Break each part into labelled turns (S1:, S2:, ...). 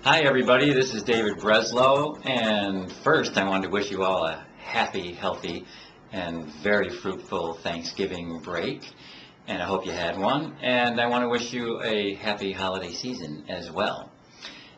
S1: Hi everybody, this is David Breslow, and first I wanted to wish you all a happy, healthy, and very fruitful Thanksgiving break, and I hope you had one, and I want to wish you a happy holiday season as well.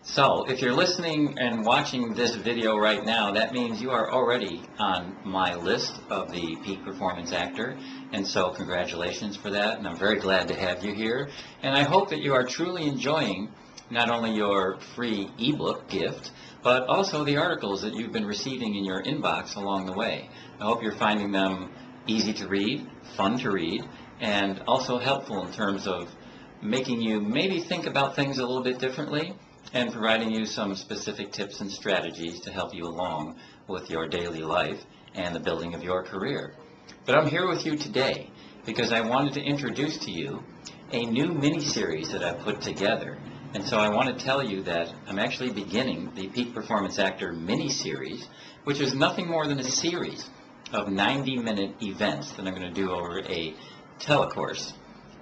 S1: So, if you're listening and watching this video right now, that means you are already on my list of the Peak Performance Actor, and so congratulations for that, and I'm very glad to have you here, and I hope that you are truly enjoying not only your free ebook gift, but also the articles that you've been receiving in your inbox along the way. I hope you're finding them easy to read, fun to read, and also helpful in terms of making you maybe think about things a little bit differently and providing you some specific tips and strategies to help you along with your daily life and the building of your career. But I'm here with you today because I wanted to introduce to you a new mini-series that I've put together. And so I want to tell you that I'm actually beginning the Peak Performance Actor mini-series, which is nothing more than a series of 90-minute events that I'm going to do over a telecourse.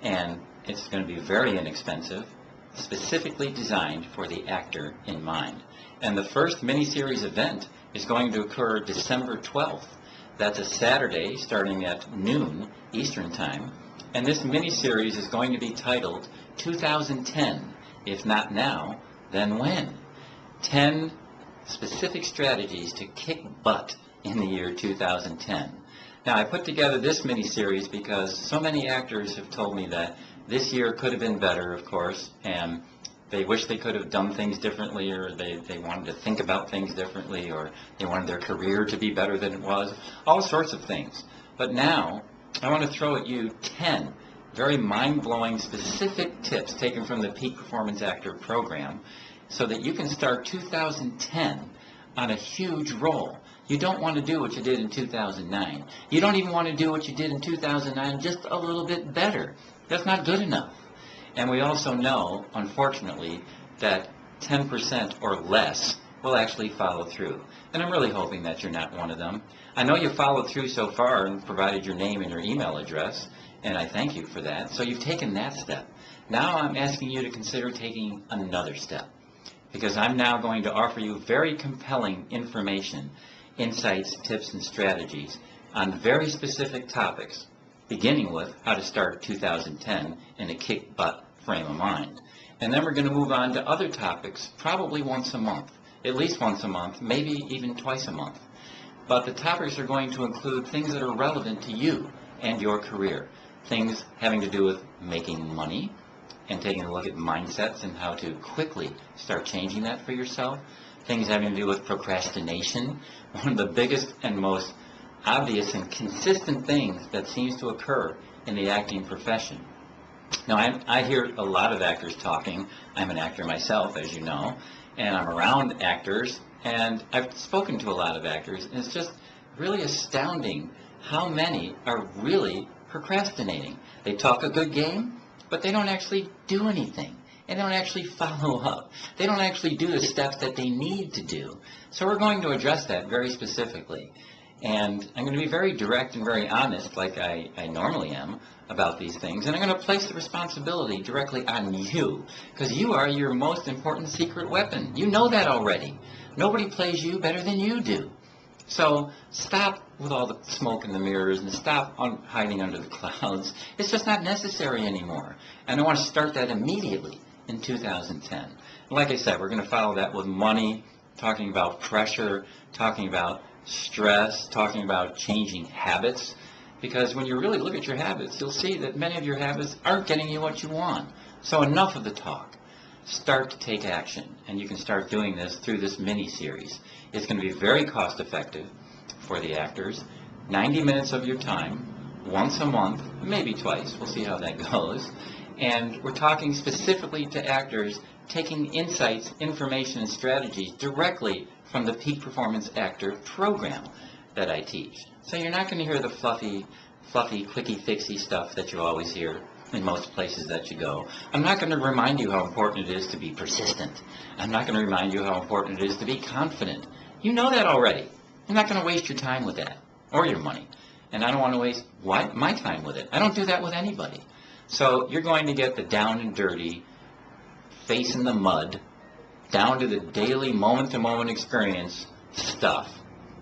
S1: And it's going to be very inexpensive, specifically designed for the actor in mind. And the first mini-series event is going to occur December 12th. That's a Saturday starting at noon Eastern Time. And this mini-series is going to be titled 2010. If not now, then when? 10 specific strategies to kick butt in the year 2010. Now, I put together this mini-series because so many actors have told me that this year could have been better, of course, and they wish they could have done things differently, or they wanted to think about things differently, or they wanted their career to be better than it was, all sorts of things. But now, I want to throw at you 10 very mind-blowing specific tips taken from the Peak Performance Actor program so that you can start 2010 on a huge roll. You don't want to do what you did in 2009. You don't even want to do what you did in 2009 just a little bit better. That's not good enough. And we also know, unfortunately, that 10% or less will actually follow through. And I'm really hoping that you're not one of them. I know you followed through so far and provided your name and your email address, and I thank you for that. So you've taken that step. Now I'm asking you to consider taking another step, because I'm now going to offer you very compelling information, insights, tips, and strategies on very specific topics, beginning with how to start 2010 in a kick-butt frame of mind. And then we're going to move on to other topics, probably once a month, at least once a month, maybe even twice a month. But the topics are going to include things that are relevant to you and your career. Things having to do with making money and taking a look at mindsets and how to quickly start changing that for yourself. Things having to do with procrastination, one of the biggest and most obvious and consistent things that seems to occur in the acting profession. Now, I hear a lot of actors talking. I'm an actor myself, as you know, and I'm around actors, and I've spoken to a lot of actors, and it's just really astounding how many are really procrastinating. They talk a good game, but they don't actually do anything. They don't actually follow up. They don't actually do the steps that they need to do. So we're going to address that very specifically. And I'm going to be very direct and very honest, like I normally am, about these things. And I'm going to place the responsibility directly on you, because you are your most important secret weapon. You know that already. Nobody plays you better than you do. So stop with all the smoke and the mirrors and stop hiding under the clouds. It's just not necessary anymore. And I want to start that immediately in 2010. And like I said, we're going to follow that with money, talking about pressure, talking about stress, talking about changing habits. Because when you really look at your habits, you'll see that many of your habits aren't getting you what you want. So enough of the talk. Start to take action, and you can start doing this through this mini-series. It's going to be very cost-effective for the actors. 90 minutes of your time, once a month, maybe twice. We'll see how that goes. And we're talking specifically to actors, taking insights, information, and strategies directly from the Peak Performance Actor program that I teach. So you're not going to hear the fluffy, quicky-fixy stuff that you always hear in most places that you go. I'm not going to remind you how important it is to be persistent. I'm not going to remind you how important it is to be confident. You know that already. I'm not going to waste your time with that, or your money. And I don't want to waste my time with it. I don't do that with anybody. So you're going to get the down and dirty, face in the mud down to the daily, moment-to-moment experience stuff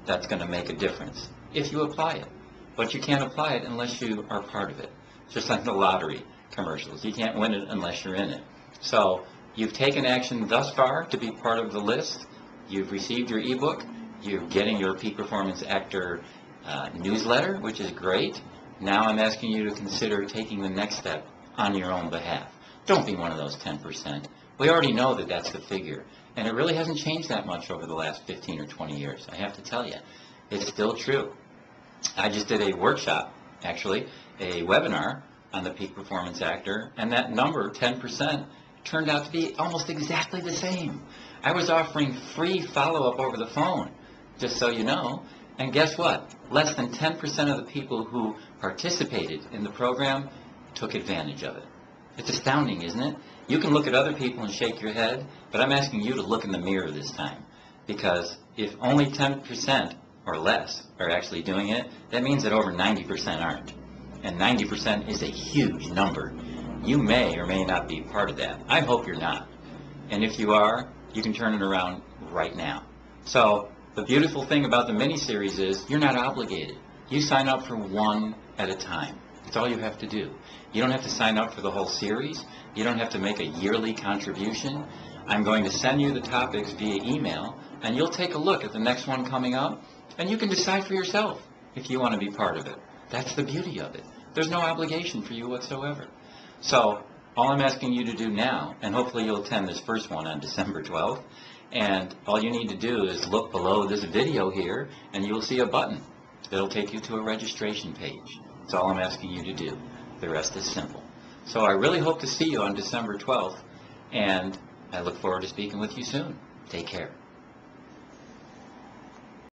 S1: that's going to make a difference if you apply it. But you can't apply it unless you are part of it. Just like the lottery commercials. You can't win it unless you're in it. So you've taken action thus far to be part of the list. You've received your ebook. You're getting your Peak Performance Actor newsletter, which is great. Now I'm asking you to consider taking the next step on your own behalf. Don't be one of those 10%. We already know that that's the figure. And it really hasn't changed that much over the last 15 or 20 years. I have to tell you, it's still true. I just did a workshop, actually, a webinar on the Peak Performance Actor, and that number, 10%, turned out to be almost exactly the same. I was offering free follow-up over the phone, just so you know, and guess what? Less than 10% of the people who participated in the program took advantage of it. It's astounding, isn't it? You can look at other people and shake your head, but I'm asking you to look in the mirror this time, because if only 10% or less are actually doing it, that means that over 90% aren't. And 90% is a huge number. You may or may not be part of that. I hope you're not. And if you are, you can turn it around right now. So the beautiful thing about the mini-series is you're not obligated. You sign up for one at a time. That's all you have to do. You don't have to sign up for the whole series. You don't have to make a yearly contribution. I'm going to send you the topics via email, and you'll take a look at the next one coming up, and you can decide for yourself if you want to be part of it. That's the beauty of it. There's no obligation for you whatsoever. So all I'm asking you to do now, and hopefully you'll attend this first one on December 12th, and all you need to do is look below this video here, and you'll see a button that'll take you to a registration page. That's all I'm asking you to do. The rest is simple. So I really hope to see you on December 12th, and I look forward to speaking with you soon. Take care.